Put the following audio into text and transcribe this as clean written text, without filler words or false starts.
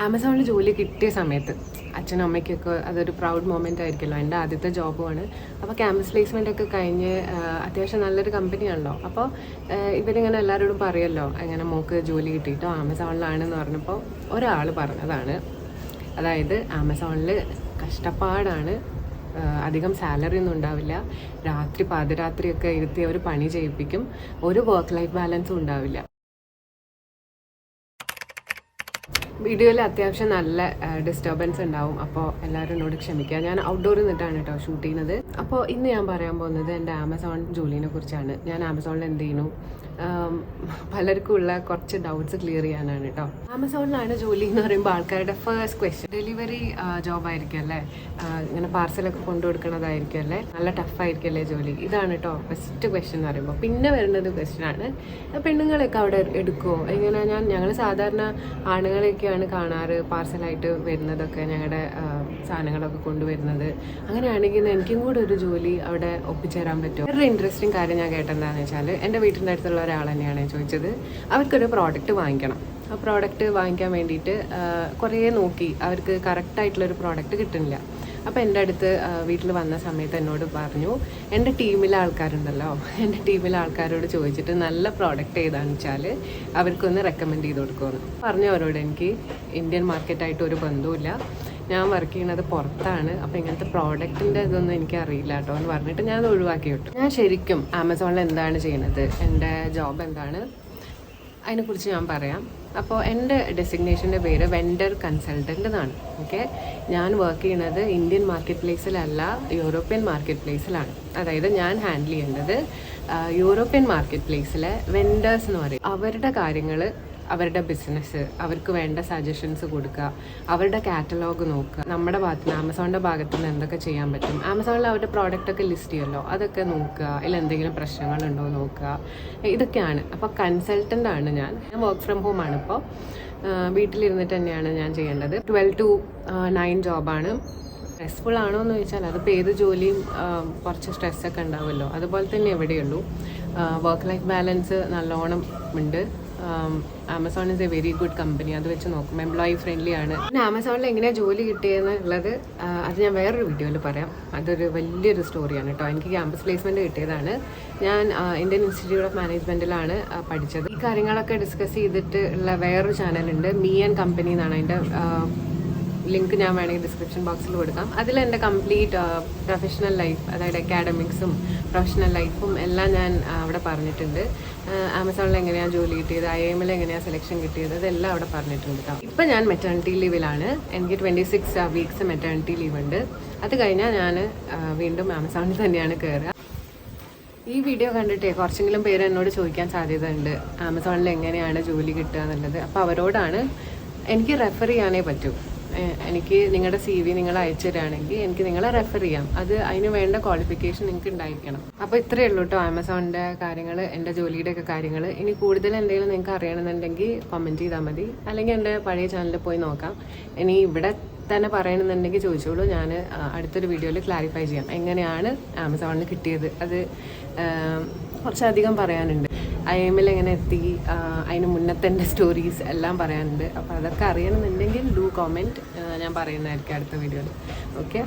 ആമസോണിൽ ജോലി കിട്ടിയ സമയത്ത് അച്ഛനും അമ്മയ്ക്കൊക്കെ അതൊരു പ്രൗഡ് മൊമെൻ്റ് ആയിരിക്കുമല്ലോ. എൻ്റെ ആദ്യത്തെ ജോബുമാണ്. അപ്പോൾ ക്യാമ്പസ് പ്ലേസ്മെൻ്റ് ഒക്കെ കഴിഞ്ഞ് അത്യാവശ്യം നല്ലൊരു കമ്പനിയാണല്ലോ. അപ്പോൾ ഇവരിങ്ങനെ എല്ലാവരോടും പറയുമല്ലോ, ഇങ്ങനെ മോക്ക് ജോലി കിട്ടിയിട്ടോ ആമസോണിലാണെന്ന് പറഞ്ഞപ്പോൾ ഒരാൾ പറഞ്ഞതാണ്, അതായത് ആമസോണിൽ കഷ്ടപ്പാടാണ്, അധികം സാലറി ഒന്നും ഉണ്ടാവില്ല, രാത്രി പാതിരാത്രിയൊക്കെ ഇരുത്തി അവർ പണി ചെയ്യിപ്പിക്കും, ഒരു വർക്ക് ലൈഫ് ബാലൻസും ഉണ്ടാവില്ല. വീഡിയോയിൽ അത്യാവശ്യം നല്ല ഡിസ്റ്റർബൻസ് ഉണ്ടാവും, അപ്പോൾ എല്ലാവരും എന്നോട് ക്ഷമിക്കുക. ഞാൻ ഔട്ട്ഡോറിൽ നിന്നിട്ടാണ് കേട്ടോ ഷൂട്ട് ചെയ്യുന്നത്. അപ്പോൾ ഇന്ന് ഞാൻ പറയാൻ പോകുന്നത് എൻ്റെ ആമസോൺ ജോലിനെ കുറിച്ചാണ്. ഞാൻ ആമസോണിൽ എന്ത് ചെയ്യുന്നു, പലർക്കും ഉള്ള കുറച്ച് ഡൗട്ട്സ് ക്ലിയർ ചെയ്യാനാണ് കേട്ടോ. ആമസോണിലാണ് ജോലി എന്ന് പറയുമ്പോൾ ആൾക്കാരുടെ ഫസ്റ്റ് ക്വസ്റ്റ്യൻ ഡെലിവറി ജോബായിരിക്കും അല്ലേ, ഇങ്ങനെ പാർസലൊക്കെ കൊണ്ടു കൊടുക്കണതായിരിക്കും അല്ലേ, നല്ല ടഫായിരിക്കും അല്ലേ ജോലി, ഇതാണ് കേട്ടോ ഫസ്റ്റ് ക്വസ്റ്റ്യൻ എന്ന് പറയുമ്പോൾ. പിന്നെ വരുന്നത് ക്വസ്റ്റ്യനാണ്, പെണ്ണുങ്ങളൊക്കെ അവിടെ എടുക്കുമോ, ഇങ്ങനെ ഞങ്ങൾ സാധാരണ ആണുങ്ങളെയൊക്കെയാണ് കാണാറ് പാർസലായിട്ട് വരുന്നതൊക്കെ, ഞങ്ങളുടെ സാധനങ്ങളൊക്കെ കൊണ്ടുവരുന്നത്. അങ്ങനെയാണെങ്കിൽ എനിക്കും കൂടെ ഒരു ജോലി അവിടെ ഒപ്പിച്ചേരാൻ പറ്റുമോ? വേറൊരു ഇൻട്രസ്റ്റിംഗ് കാര്യം ഞാൻ കേട്ടെന്താണെന്ന് വെച്ചാൽ, എൻ്റെ വീട്ടിൻ്റെ അടുത്തുള്ള ഒരാൾ തന്നെയാണ് ചോദിച്ചത്, അവർക്കൊരു പ്രോഡക്റ്റ് വാങ്ങിക്കണം. ആ പ്രോഡക്റ്റ് വാങ്ങിക്കാൻ വേണ്ടിയിട്ട് കുറേ നോക്കി, അവർക്ക് കറക്റ്റായിട്ടുള്ളൊരു പ്രോഡക്റ്റ് കിട്ടുന്നില്ല. അപ്പോൾ എൻ്റെ അടുത്ത് വീട്ടിൽ വന്ന സമയത്ത് എന്നോട് പറഞ്ഞു, എൻ്റെ ടീമിലെ ആൾക്കാരുണ്ടല്ലോ, എൻ്റെ ടീമിലെ ആൾക്കാരോട് ചോദിച്ചിട്ട് നല്ല പ്രോഡക്റ്റ് ഏതാണെന്ന് വെച്ചാൽ അവർക്കൊന്ന് റെക്കമെൻഡ് ചെയ്ത് കൊടുക്കുമെന്ന് പറഞ്ഞു. അവരോട് എനിക്ക് ഇന്ത്യൻ മാർക്കറ്റായിട്ട് ഒരു ബന്ധവുമില്ല, ഞാൻ വർക്ക് ചെയ്യുന്നത് പുറത്താണ്, അപ്പോൾ ഇങ്ങനത്തെ പ്രോഡക്റ്റിൻ്റെ ഇതൊന്നും എനിക്ക് അറിയില്ല കേട്ടോ എന്ന് പറഞ്ഞിട്ട് ഞാൻ അത് ഒഴിവാക്കി വിട്ടു. ഞാൻ ശരിക്കും ആമസോണിൽ എന്താണ് ചെയ്യുന്നത്, എൻ്റെ ജോബ് എന്താണ്, അതിനെക്കുറിച്ച് ഞാൻ പറയാം. അപ്പോൾ എൻ്റെ ഡെസിഗ്നേഷൻ്റെ പേര് വെൻഡർ കൺസൾട്ടൻ്റ് എന്നാണ്. ഓക്കെ, ഞാൻ വർക്ക് ചെയ്യുന്നത് ഇന്ത്യൻ മാർക്കറ്റ് പ്ലേസിലല്ല, യൂറോപ്യൻ മാർക്കറ്റ് പ്ലേസിലാണ്. അതായത് ഞാൻ ഹാൻഡിൽ ചെയ്യേണ്ടത് യൂറോപ്യൻ മാർക്കറ്റ് പ്ലേസിലെ വെൻഡേഴ്സ് എന്ന് പറയും. അവരുടെ കാര്യങ്ങൾ, അവരുടെ ബിസിനസ്, അവർക്ക് വേണ്ട സജഷൻസ് കൊടുക്കുക, അവരുടെ കാറ്റലോഗ് നോക്കുക, നമ്മുടെ ഭാഗത്ത് നിന്ന് ആമസോണിൻ്റെ ഭാഗത്ത് നിന്ന് എന്തൊക്കെ ചെയ്യാൻ പറ്റും, ആമസോണിൽ അവരുടെ പ്രോഡക്റ്റൊക്കെ ലിസ്റ്റ് ചെയ്യുമല്ലോ, അതൊക്കെ നോക്കുക, അതിൽ എന്തെങ്കിലും പ്രശ്നങ്ങളുണ്ടോ നോക്കുക, ഇതൊക്കെയാണ്. അപ്പോൾ കൺസൾട്ടൻ്റ് ആണ് ഞാൻ. വർക്ക് ഫ്രം ഹോം ആണ്. ഇപ്പോൾ വീട്ടിലിരുന്നിട്ട് തന്നെയാണ് ഞാൻ ചെയ്യേണ്ടത്. 12 to 9 ജോബാണ്. സ്ട്രെസ്ഫുൾ ആണോ എന്ന് ചോദിച്ചാൽ അതിപ്പോൾ ഏത് ജോലിയും കുറച്ച് സ്ട്രെസ്സൊക്കെ ഉണ്ടാവുമല്ലോ, അതുപോലെ തന്നെ എവിടെയുള്ളൂ. വർക്ക് ലൈഫ് ബാലൻസ് നല്ലോണം ഉണ്ട്. Amazon is A very good company, അത് വെച്ച് നോക്കും, എംപ്ലോയി ഫ്രണ്ട്ലി ആണ്. പിന്നെ ആമസോണിൽ എങ്ങനെയാണ് ജോലി കിട്ടിയെന്നുള്ളത് അത് ഞാൻ വേറൊരു വീഡിയോയിൽ പറയാം. അതൊരു വലിയൊരു സ്റ്റോറിയാണ് കേട്ടോ. എനിക്ക് ക്യാമ്പസ് പ്ലേസ്മെൻറ്റ് കിട്ടിയതാണ്. ഞാൻ ഇന്ത്യൻ ഇൻസ്റ്റിറ്റ്യൂട്ട് ഓഫ് മാനേജ്മെൻറ്റിലാണ് പഠിച്ചത്. ഈ കാര്യങ്ങളൊക്കെ ഡിസ്കസ് ചെയ്തിട്ട് ഉള്ള വേറൊരു ചാനലുണ്ട്, മീ ആൻഡ് കമ്പനി എന്നാണ്. അതിൻ്റെ ലിങ്ക് ഞാൻ വേണമെങ്കിൽ ഡിസ്ക്രിപ്ഷൻ ബോക്സിൽ കൊടുക്കാം. അതിൽ എൻ്റെ കംപ്ലീറ്റ് പ്രൊഫഷണൽ ലൈഫ്, അതായത് അക്കാഡമിക്സും പ്രൊഫഷണൽ ലൈഫും എല്ലാം ഞാൻ അവിടെ പറഞ്ഞിട്ടുണ്ട്. ആമസോണിൽ എങ്ങനെയാണ് ജോലി കിട്ടിയത്, IIMൽ എങ്ങനെയാണ് സെലക്ഷൻ കിട്ടിയത്, ഇതെല്ലാം അവിടെ പറഞ്ഞിട്ടുണ്ട് കേട്ടോ. ഇപ്പം ഞാൻ മെറ്റേണിറ്റി ലീവിലാണ്. എനിക്ക് 26 വീക്സ് മെറ്റേണിറ്റി ലീവ് ഉണ്ട്. അത് കഴിഞ്ഞാൽ ഞാൻ വീണ്ടും ആമസോണിൽ തന്നെയാണ് കയറുക. ഈ വീഡിയോ കണ്ടിട്ടേ കുറച്ചെങ്കിലും പേര് എന്നോട് ചോദിക്കാൻ സാധ്യതയുണ്ട്, ആമസോണിൽ എങ്ങനെയാണ് ജോലി കിട്ടുക എന്നുള്ളത്. അപ്പോൾ അവരോടാണ്, എനിക്ക് റെഫർ ചെയ്യാനേ പറ്റൂ. എനിക്ക് നിങ്ങളുടെ CV നിങ്ങൾ അയച്ചു തരികയാണെങ്കിൽ എനിക്ക് നിങ്ങളെ റെഫർ ചെയ്യാം. അതിന് വേണ്ട ക്വാളിഫിക്കേഷൻ നിങ്ങൾക്ക് ഉണ്ടായിരിക്കണം. അപ്പോൾ ഇത്രയേ ഉള്ളൂ കേട്ടോ ആമസോണിൻ്റെ കാര്യങ്ങൾ, എൻ്റെ ജോലിയുടെയൊക്കെ കാര്യങ്ങൾ. ഇനി കൂടുതൽ എന്തെങ്കിലും നിങ്ങൾക്ക് അറിയണമെന്നുണ്ടെങ്കിൽ കമൻറ്റ് ചെയ്താൽ മതി, അല്ലെങ്കിൽ എൻ്റെ പഴയ ചാനലിൽ പോയി നോക്കാം. ഇനി ഇവിടെ തന്നെ പറയണമെന്നുണ്ടെങ്കിൽ ചോദിച്ചോളൂ, ഞാൻ അടുത്തൊരു വീഡിയോയിൽ ക്ലാരിഫൈ ചെയ്യാം എങ്ങനെയാണ് ആമസോണിൽ കിട്ടിയത്. അത് കുറച്ചധികം പറയാനുണ്ട്. IIMൽ എങ്ങനെ എത്തി, അതിന് മുന്നത്തെ എൻ്റെ സ്റ്റോറീസ് എല്ലാം പറയാനുണ്ട്. അപ്പോൾ അതൊക്കെ അറിയണമെന്നുണ്ടെങ്കിൽ ഡു കോമെൻറ്റ്, ഞാൻ പറയുന്നതായിരിക്കും അടുത്ത വീഡിയോയിൽ. ഓക്കെ.